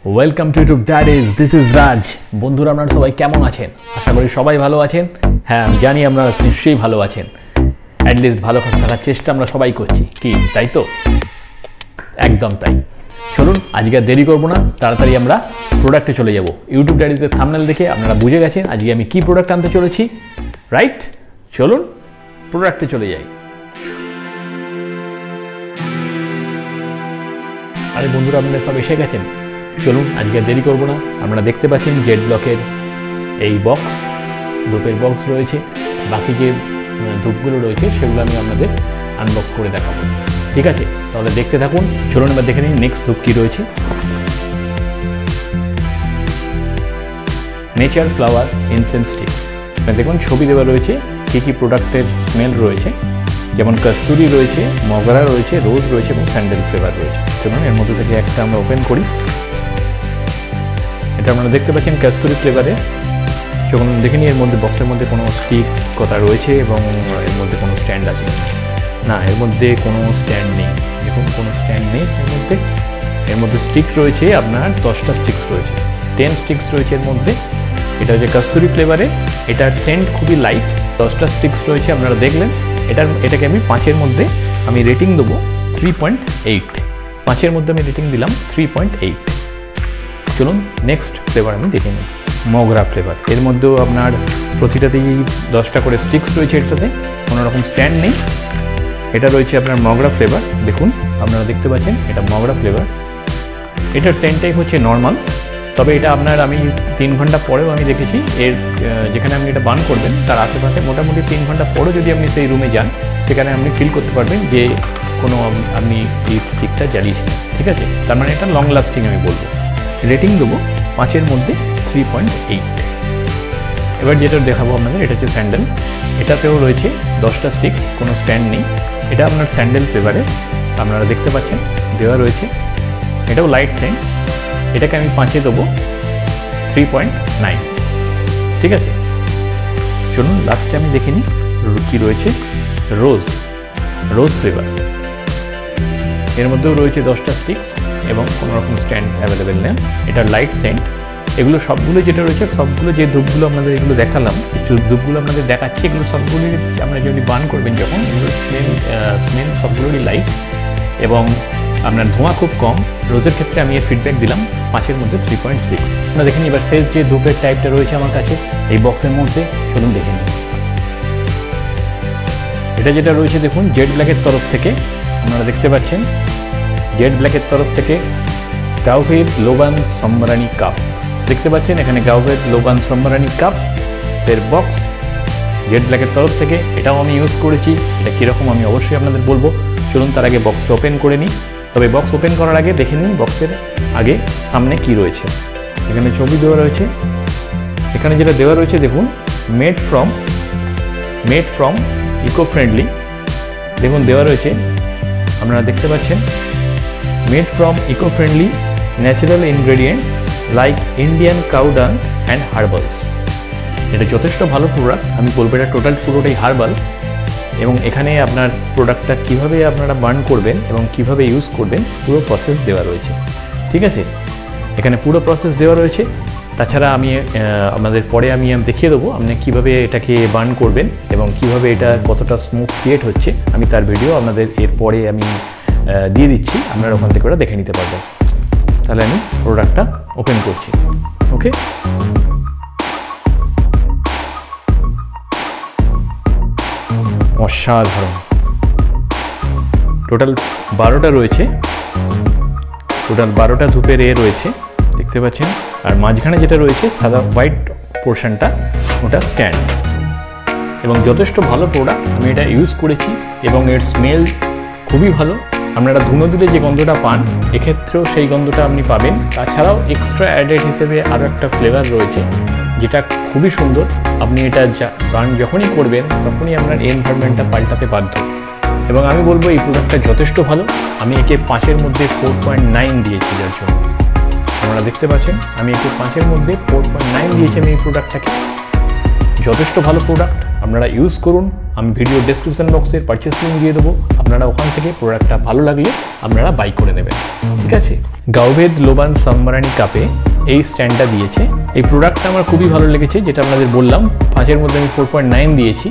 Welcome to YouTube diaries, this is Raj. বন্ধুরা, আপনারা সবাই কেমন আছেন? আশা করি সবাই ভালো আছেন। হ্যাঁ, আমি জানি আপনারা নিশ্চয়ই ভালো আছেন। অ্যাটলিস্ট ভালো থাকার চেষ্টা আমরা সবাই করছি, কি তাই তো? একদম তাই। চলুন আজকে আর দেরি করবো না, তাড়াতাড়ি আমরা প্রোডাক্টে চলে যাব। ইউটিউব ডায়ারিজের থাম্বনেল দেখে আপনারা বুঝে গেছেন আজকে আমি কি প্রোডাক্ট আনতে চলেছি, রাইট? চলুন প্রোডাক্টে চলে যাই। আরে বন্ধুরা, আপনারা সব এসে গেছেন। চলুন আজকে দেরি করবো না। আপনারা দেখতে পাচ্ছেন জেড ব্লকের এই বক্স, ধূপের বক্স রয়েছে। বাকি যে ধূপগুলো রয়েছে সেগুলো আমি আপনাদের আনবক্স করে দেখাবো, ঠিক আছে? তাহলে দেখতে থাকুন। চলুন এবার দেখে নিন নেক্সট ধূপ কী রয়েছে। Nature flower incense sticks. দেখুন ছবি দেওয়া রয়েছে কী কী প্রোডাক্টের স্মেল রয়েছে, যেমন কস্তুরি রয়েছে, মগরা রয়েছে, রোজ রয়েছে এবং স্যান্ডেল ফ্লেভার রয়েছে। চলুন এর মধ্যে থেকে একটা আমরা ওপেন করি। এটা আপনারা দেখতে পাচ্ছেন কস্তুরি ফ্লেভারে। যখন দেখে নিই এর মধ্যে বক্সের মধ্যে কোনো স্টিক কথা রয়েছে এবং এর মধ্যে কোনো স্ট্যান্ড আছে না, এর মধ্যে কোনো স্ট্যান্ড নেই। দেখুন কোনো স্ট্যান্ড নেই এর মধ্যে স্টিক রয়েছে আপনার 10টা স্টিক্স রয়েছে, 10 স্টিক্স রয়েছে এর মধ্যে। এটা হচ্ছে কস্তুরি ফ্লেভারে। এটার সেন্ট খুবই লাইট। 10টা স্টিক্স রয়েছে আপনারা দেখলেন। এটাকে আমি 5-এর মধ্যে আমি রেটিং দেবো 3.8। 5-এর মধ্যে আমি রেটিং দিলাম 3.8। চলুন নেক্সট ফ্লেভার আমি দেখে নিই। মগরা ফ্লেভার। এর মধ্যেও আপনার প্রতিটাতেই 10টা করে স্টিক্স রয়েছে, এটাতে কোনো রকম স্ট্যান্ড নেই। এটা রয়েছে আপনার মগরা ফ্লেভার। দেখুন আপনারা দেখতে পাচ্ছেন এটা মগরা ফ্লেভার। এটার সেন্টটাই হচ্ছে নর্মাল, তবে এটা আপনার আমি 3 ঘন্টা পরেও আমি দেখেছি এর যেখানে আপনি এটা বার্ন করবেন তার আশেপাশে মোটামুটি 3 ঘন্টা পরেও যদি আপনি সেই রুমে যান সেখানে আপনি ফিল করতে পারবেন যে কোনো আপনি এই স্টিকটা জ্বালিয়েছেন, ঠিক আছে? তার মানে এটা লং লাস্টিং আমি বলবো। রেটিং দেবো 5-এর মধ্যে 3.8। এবার যেটা দেখাবো আপনাদের, এটা হচ্ছে স্যান্ডেল। এটাতেও রয়েছে 10টা স্টিক্স, কোনো স্ট্যান্ড নেই। এটা আপনার স্যান্ডেল ফ্লেভারে আপনারা দেখতে পাচ্ছেন দেওয়া রয়েছে। এটাও লাইট সেন্ট। এটাকে আমি 5-এ দেবো 3.9, ঠিক আছে? চলুন লাস্টে আমি দেখে নিই কী রয়েছে। রোজ ফ্লেভার। এর মধ্যেও রয়েছে 10টা স্টিক্স এবং কোনো রকম স্ট্যান্ড অ্যাভেলেবেল নেই। এটা লাইট সেন্ট। এগুলো সবগুলো যেটা রয়েছে, সবগুলো যে ধূপগুলো আপনাদের এগুলো দেখালাম, ধূপগুলো আপনাদের দেখাচ্ছি, এগুলো সবগুলোই আপনারা যদি বার্ন করবেন যখন, এগুলো স্মেল সবগুলোরই লাইট এবং আপনার ধোঁয়া খুব কম। রোজের ক্ষেত্রে আমি এর ফিডব্যাক দিলাম 5-এর মধ্যে 3.6। আপনারা দেখেন এবার শেষ যে ধূপের টাইপটা রয়েছে আমার কাছে এই বক্সের মধ্যে, চলুন দেখে নিন। এটা যেটা রয়েছে দেখুন জেড ব্ল্যাকের তরফ থেকে, আপনারা দেখতে পাচ্ছেন জেড ব্ল্যাকের তরফ থেকে গাউভেড লোবান সাম্ব্রানি কাপ। দেখতে পাচ্ছেন এখানে গাউভেড লোবান সাম্ব্রানি কাপ এর বক্স জেড ব্ল্যাকের তরফ থেকে। এটাও আমি ইউজ করেছি। এটা কীরকম আমি অবশ্যই আপনাদের বলবো। চলুন তার আগে বক্সটা ওপেন করে নিই। তবে বক্স ওপেন করার আগে দেখে নিন বক্সের আগে সামনে কি রয়েছে। এখানে ছবি দেওয়া রয়েছে। এখানে যেটা দেওয়া রয়েছে দেখুন, মেড ফ্রম ইকো ফ্রেন্ডলি। দেখুন দেওয়া রয়েছে, আপনারা দেখতে পাচ্ছেন made from eco friendly natural ingredients like Indian cow dung and herbals. এটা যথেষ্ট ভালো প্রোডাক্ট। আমি বলবো এটা পুরোটাই হার্বাল। এবং এখানে আপনার প্রোডাক্টটা কীভাবে আপনারা বার্ন করবেন এবং কীভাবে ইউজ করবেন পুরো প্রসেস দেওয়া রয়েছে, ঠিক আছে? এখানে পুরো প্রসেস দেওয়া রয়েছে। তাছাড়া আমি আপনাদের পরে আমি দেখিয়ে দেবো আপনি কীভাবে এটাকে বার্ন করবেন এবং কীভাবে এটা কতটা স্মোক ক্রিয়েট হচ্ছে। আমি তার ভিডিও আপনাদের এরপরে আমি দিয়ে দিচ্ছি, আপনারা ওখান থেকে ওটা দেখে নিতে পারবেন। তাহলে আমি প্রোডাক্টটা ওপেন করছি। ওকে, অসাধারণ। টোটাল 12টা রয়েছে, টোটাল 12টা ধূপের রয়েছে, দেখতে পাচ্ছেন। আর মাঝখানে যেটা রয়েছে সাদা হোয়াইট পোর্শনটা, ওটা স্ট্যান্ড। এবং যথেষ্ট ভালো প্রোডাক্ট। আমি এটা ইউজ করেছি এবং এর স্মেল খুবই ভালো। আপনারা ধুনো দিলে যে গন্ধটা পান এক্ষেত্রেও সেই গন্ধটা আপনি পাবেন। তাছাড়াও এক্সট্রা অ্যাডেড হিসেবে আরও একটা ফ্লেভার রয়েছে যেটা খুবই সুন্দর। আপনি এটা বার্ন যখনই করবেন তখনই আপনার এনভায়রনমেন্টটা পাল্টাতে বাধ্য। এবং আমি বলবো এই প্রোডাক্টটা যথেষ্ট ভালো। আমি একে 5-এর মধ্যে 4.9 দিয়েছি। যার জন্য আপনারা দেখতে পাচ্ছেন আমি একে 5-এর মধ্যে 4.9 দিয়েছি আমি এই প্রোডাক্টটাকে। যথেষ্ট ভালো প্রোডাক্ট। আপনারা ইউজ করুন। আমি ভিডিও ডেসক্রিপশন বক্সে পারচেস লিঙ্ক দিয়ে দেবো, আপনারা ওখান থেকে প্রোডাক্টটা ভালো লাগলে আপনারা বাই করে নেবেন। ঠিক আছে, গাউভেদ লোবান সামরানি কাপে এই স্ট্যান্ডটা দিয়েছে। এই প্রোডাক্টটা আমার খুবই ভালো লেগেছে, যেটা আপনাদের বললাম 5-এর মধ্যে আমি 4.9 দিয়েছি।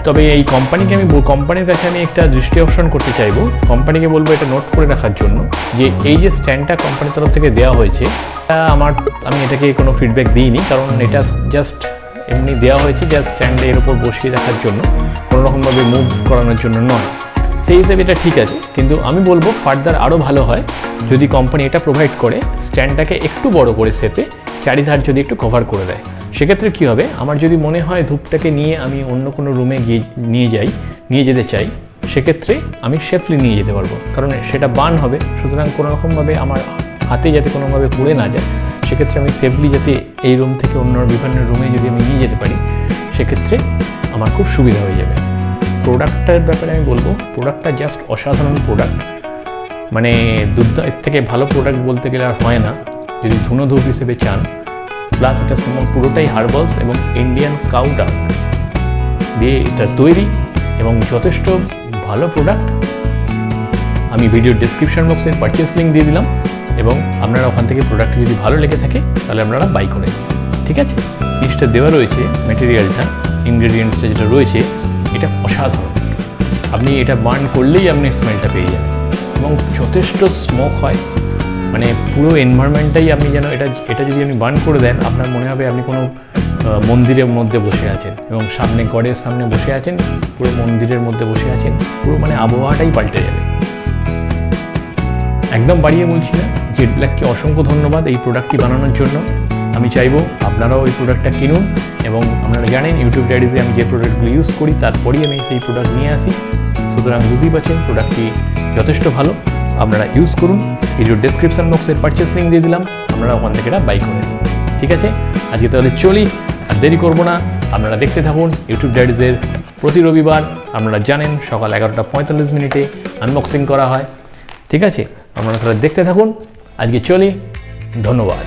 তবে এই কোম্পানির কাছে আমি একটা দৃষ্টি আকর্ষণ করতে চাইবো, কোম্পানিকে বলবো এটা নোট করে রাখার জন্য, যে এই যে স্ট্যান্ডটা কোম্পানির তরফ থেকে দেওয়া হয়েছে, আমি এটাকে কোনো ফিডব্যাক দিইনি, কারণ এটা জাস্ট এমনি দেওয়া হয়েছে, জাস্ট স্ট্যান্ডে এর উপর বসিয়ে রাখার জন্য, কোনোরকমভাবে মুভ করানোর জন্য নয়। সেই হিসেবে এটা ঠিক আছে, কিন্তু আমি বলবো ফার্দার আরও ভালো হয় যদি কোম্পানি এটা প্রোভাইড করে স্ট্যান্ডটাকে একটু বড় করে শেপে চারিধার যদি একটু কভার করে দেয়। সেক্ষেত্রে কী হবে, আমার যদি মনে হয় ধূপটাকে নিয়ে আমি অন্য কোনো রুমে গিয়ে নিয়ে যেতে চাই, সেক্ষেত্রে আমি সেফলি নিয়ে যেতে পারবো, কারণ সেটা বার্ন হবে। সুতরাং কোনোরকমভাবে আমার হাতে যাতে কোনোভাবে পুড়ে না যায়, সেক্ষেত্রে আমি সেফলি যাতে এই রুম থেকে অন্য বিভিন্ন রুমে যদি আমি নিয়ে যেতে পারি, সেক্ষেত্রে আমার খুব সুবিধা হয়ে যাবে। প্রোডাক্টটার ব্যাপারে আমি বলবো, প্রোডাক্টটা জাস্ট অসাধারণ প্রোডাক্ট, মানে এর থেকে ভালো প্রোডাক্ট বলতে গেলে আর হয় না যদি ধূপ হিসেবে চান। প্লাস এটা পুরোটাই হার্বালস এবং ইন্ডিয়ান কাউ ডাং দিয়ে এটা তৈরি এবং যথেষ্ট ভালো প্রোডাক্ট। আমি ভিডিওর ডেসক্রিপশন বক্সে পারচেস লিঙ্ক দিয়ে দিলাম, এবং আপনারা ওখান থেকে প্রোডাক্ট যদি ভালো লেগে থাকে তাহলে আপনারা বাই করে। ঠিক আছে, জিনিসটা দেওয়া রয়েছে, ম্যাটেরিয়ালটা, ইনগ্রেডিয়েন্টসটা যেটা রয়েছে, এটা অসাধারণ। আপনি এটা বার্ন করলেই আপনি স্মেলটা পেয়ে যাবেন, এবং যথেষ্ট স্মোক হয়, মানে পুরো এনভায়রনমেন্টটাই আপনি যেন এটা যদি আপনি বার্ন করে দেন, আপনার মনে হবে আপনি কোনো মন্দিরের মধ্যে বসে আছেন, এবং সামনে গডের সামনে বসে আছেন, পুরো মন্দিরের মধ্যে বসে আছেন, পুরো মানে আবহাওয়াটাই পাল্টে যাবে। একদম বাড়িয়ে বলছি না। জেড ব্ল্যাককে অসংখ্য ধন্যবাদ এই প্রোডাক্টটি বানানোর জন্য। আমি চাইবো আপনারাও এই প্রোডাক্টটা কিনুন, এবং আপনারা জানেন ইউটিউব ডায়েরিজে আমি যে প্রোডাক্টগুলো ইউজ করি তারপরেই আমি সেই প্রোডাক্ট নিয়ে আসি। সুতরাং বুঝতেই পারছেন প্রোডাক্টটি যথেষ্ট ভালো, আপনারা ইউজ করুন। ভিডিওর ডেসক্রিপশন বক্সের পারচেস লিঙ্ক দিয়ে দিলাম, আপনারা ওখান থেকে এটা বাই করে নিন। ঠিক আছে, আজকে তাহলে চলি, আর দেরি করবো না, আপনারা দেখতে থাকুন ইউটিউব ডায়েরিজের প্রতি রবিবার আপনারা জানেন সকাল 11:45 আনবক্সিং করা হয়। ঠিক আছে, আপনারা তাহলে দেখতে থাকুন। আজকে চলি, ধন্যবাদ।